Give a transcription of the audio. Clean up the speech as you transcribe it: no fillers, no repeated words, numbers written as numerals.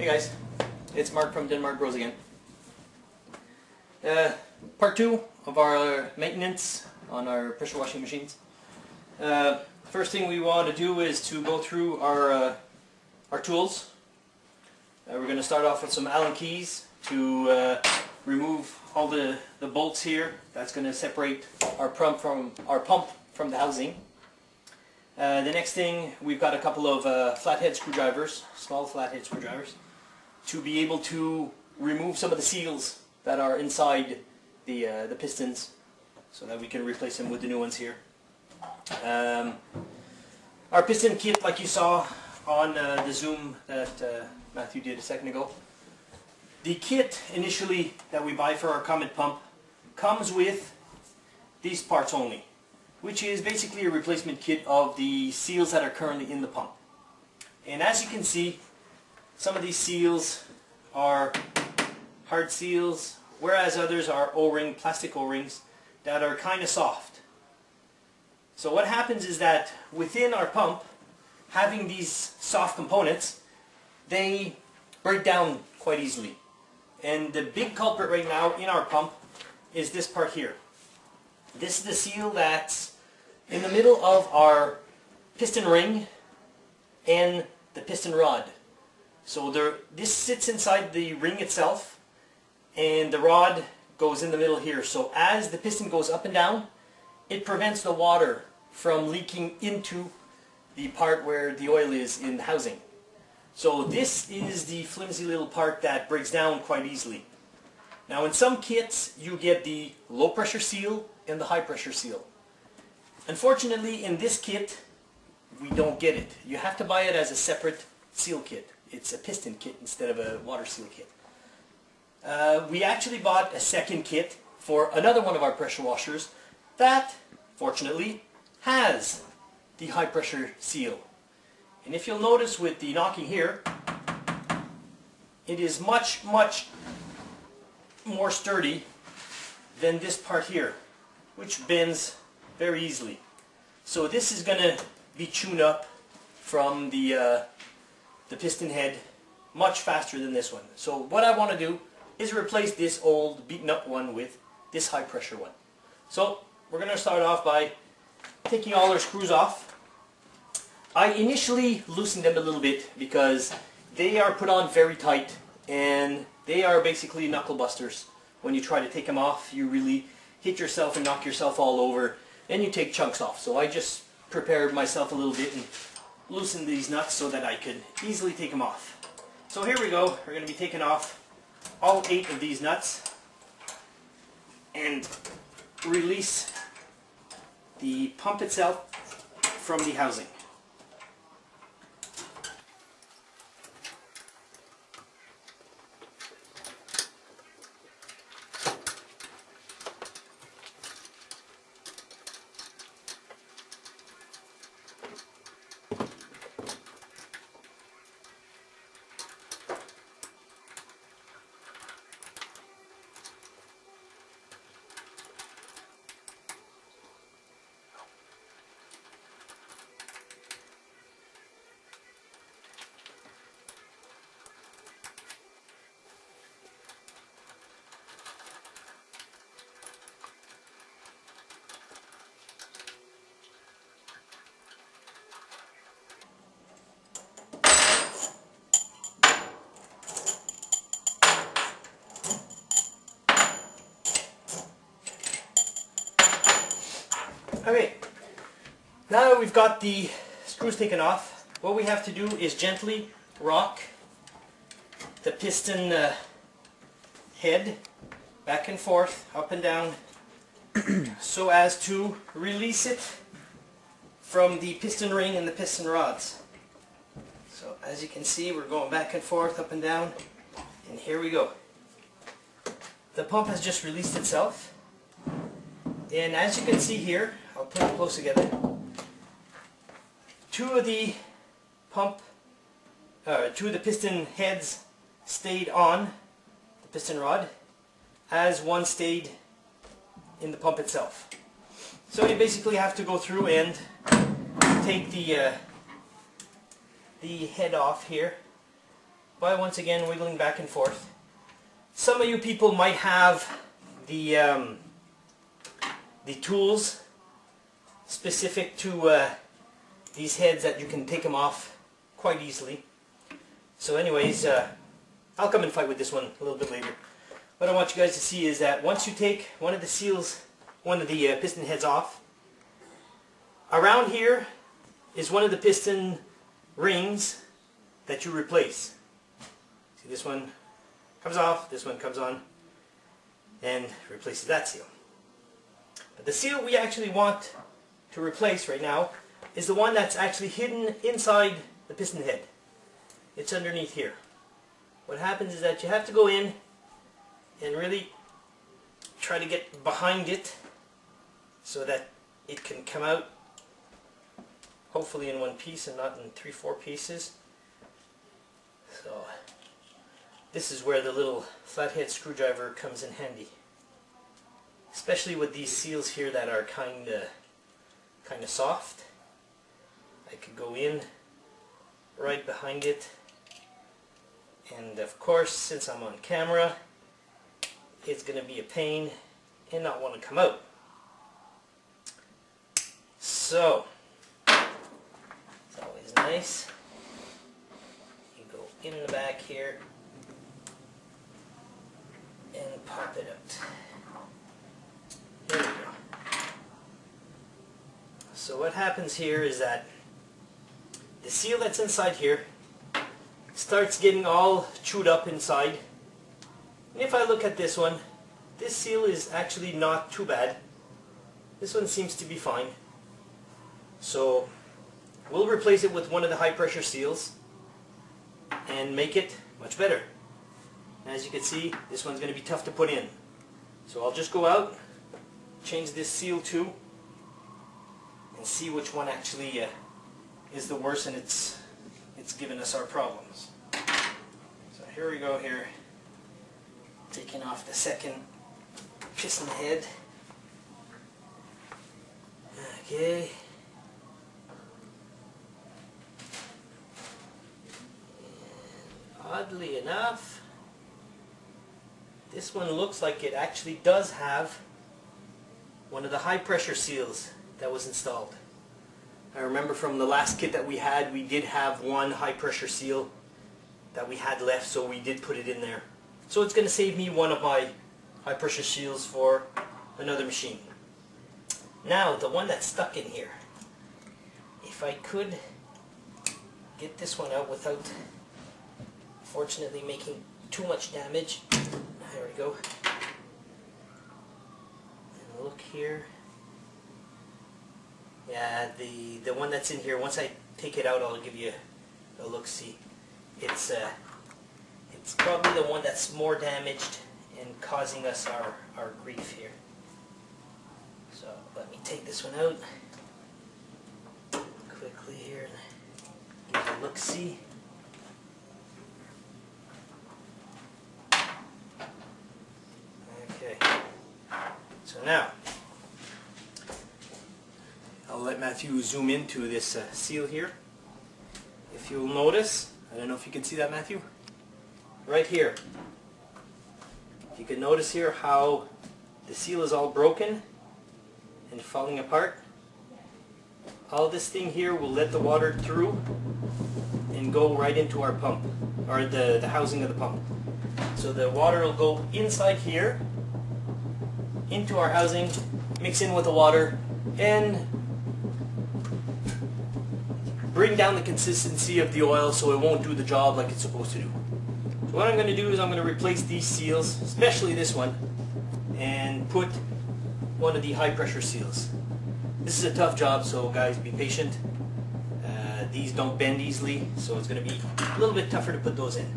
Hey guys, it's Mark from Denmark Grows again. Part 2 of our maintenance on our pressure washing machines. First thing we want to do is to go through our tools. We're going to start off with some Allen keys to remove all the bolts here. That's going to separate our pump from the housing. The next thing, we've got a couple of flathead screwdrivers, small flathead screwdrivers, to be able to remove some of the seals that are inside the pistons, so that we can replace them with the new ones here. Our piston kit, like you saw on the Zoom that Matthew did a second ago, the kit initially that we buy for our Comet pump comes with these parts only, which is basically a replacement kit of the seals that are currently in the pump. And as you can see, some of these seals are hard seals, whereas others are O-ring, plastic O-rings that are kind of soft. So what happens is that within our pump, having these soft components, they break down quite easily. And the big culprit right now in our pump is this part here. This is the seal that's in the middle of our piston ring and the piston rod. So this sits inside the ring itself, and the rod goes in the middle here. So as the piston goes up and down, it prevents the water from leaking into the part where the oil is in the housing. So this is the flimsy little part that breaks down quite easily. Now in some kits you get the low pressure seal and the high pressure seal. Unfortunately in this kit we don't get it. You have to buy it as a separate seal kit. It's a piston kit instead of a water seal kit. We actually bought a second kit for another one of our pressure washers that fortunately has the high pressure seal. And if you'll notice with the knocking here, it is much more sturdy than this part here, which bends very easily. So this is going to be tuned up from the piston head much faster than this one. So what I want to do is replace this old beaten up one with this high pressure one. So we're going to start off by taking all our screws off. I initially loosened them a little bit because they are put on very tight and they are basically knuckle busters. When you try to take them off, you really hit yourself and knock yourself all over, and you take chunks off. So I just prepared myself a little bit and loosened these nuts so that I could easily take them off. So here we go. We're going to be taking off all 8 of these nuts and release the pump itself from the housing. Okay, now that we've got the screws taken off, what we have to do is gently rock the piston head back and forth, up and down, so as to release it from the piston ring and the piston rods. So as you can see, we're going back and forth, up and down, and here we go. The pump has just released itself, and as you can see here, I'll put them close together. 2 of the piston heads stayed on the piston rod, as one stayed in the pump itself. So you basically have to go through and take the head off here by once again wiggling back and forth. Some of you people might have the tools specific to these heads that you can take them off quite easily. So anyways, I'll come and fight with this one a little bit later. What I want you guys to see is that once you take one of the seals, one of the piston heads off, around here is one of the piston rings that you replace. See, this one comes off, this one comes on, and replaces that seal. But the seal we actually want to replace right now is the one that's actually hidden inside the piston head. It's underneath here. What happens is that you have to go in and really try to get behind it so that it can come out hopefully in one piece and not in 3-4 pieces. So this is where the little flathead screwdriver comes in handy, especially with these seals here that are kind of soft. I could go in right behind it, and of course since I'm on camera it's going to be a pain and not want to come out. So it's always nice. You go in the back here and pop it out. There we go. So what happens here is that the seal that's inside here starts getting all chewed up inside. And if I look at this one, this seal is actually not too bad. This one seems to be fine. So we'll replace it with one of the high pressure seals and make it much better. As you can see, this one's going to be tough to put in. So I'll just go out, change this seal too, and see which one actually is the worst, and it's given us our problems. So here we go here, taking off the second piston head. Okay. And oddly enough, this one looks like it actually does have one of the high pressure seals that was installed. I remember from the last kit that we had, we did have one high pressure seal that we had left, so we did put it in there. So it's going to save me one of my high pressure seals for another machine. Now the one that's stuck in here, if I could get this one out without fortunately making too much damage. There we go. And look here. Yeah, the one that's in here, once I take it out, I'll give you a look-see. It's probably the one that's more damaged and causing us our grief here. So let me take this one out quickly here and give you a look-see. Okay, so now I'll let Matthew zoom into this seal here. If you'll notice, I don't know if you can see that, Matthew, right here. You can notice here how the seal is all broken and falling apart. All this thing here will let the water through and go right into our pump, or the housing of the pump. So the water will go inside here into our housing, mix in with the water, and bring down the consistency of the oil so it won't do the job like it's supposed to do. So what I'm going to do is I'm going to replace these seals, especially this one, and put one of the high pressure seals. This is a tough job, so guys, be patient. These don't bend easily, so it's going to be a little bit tougher to put those in.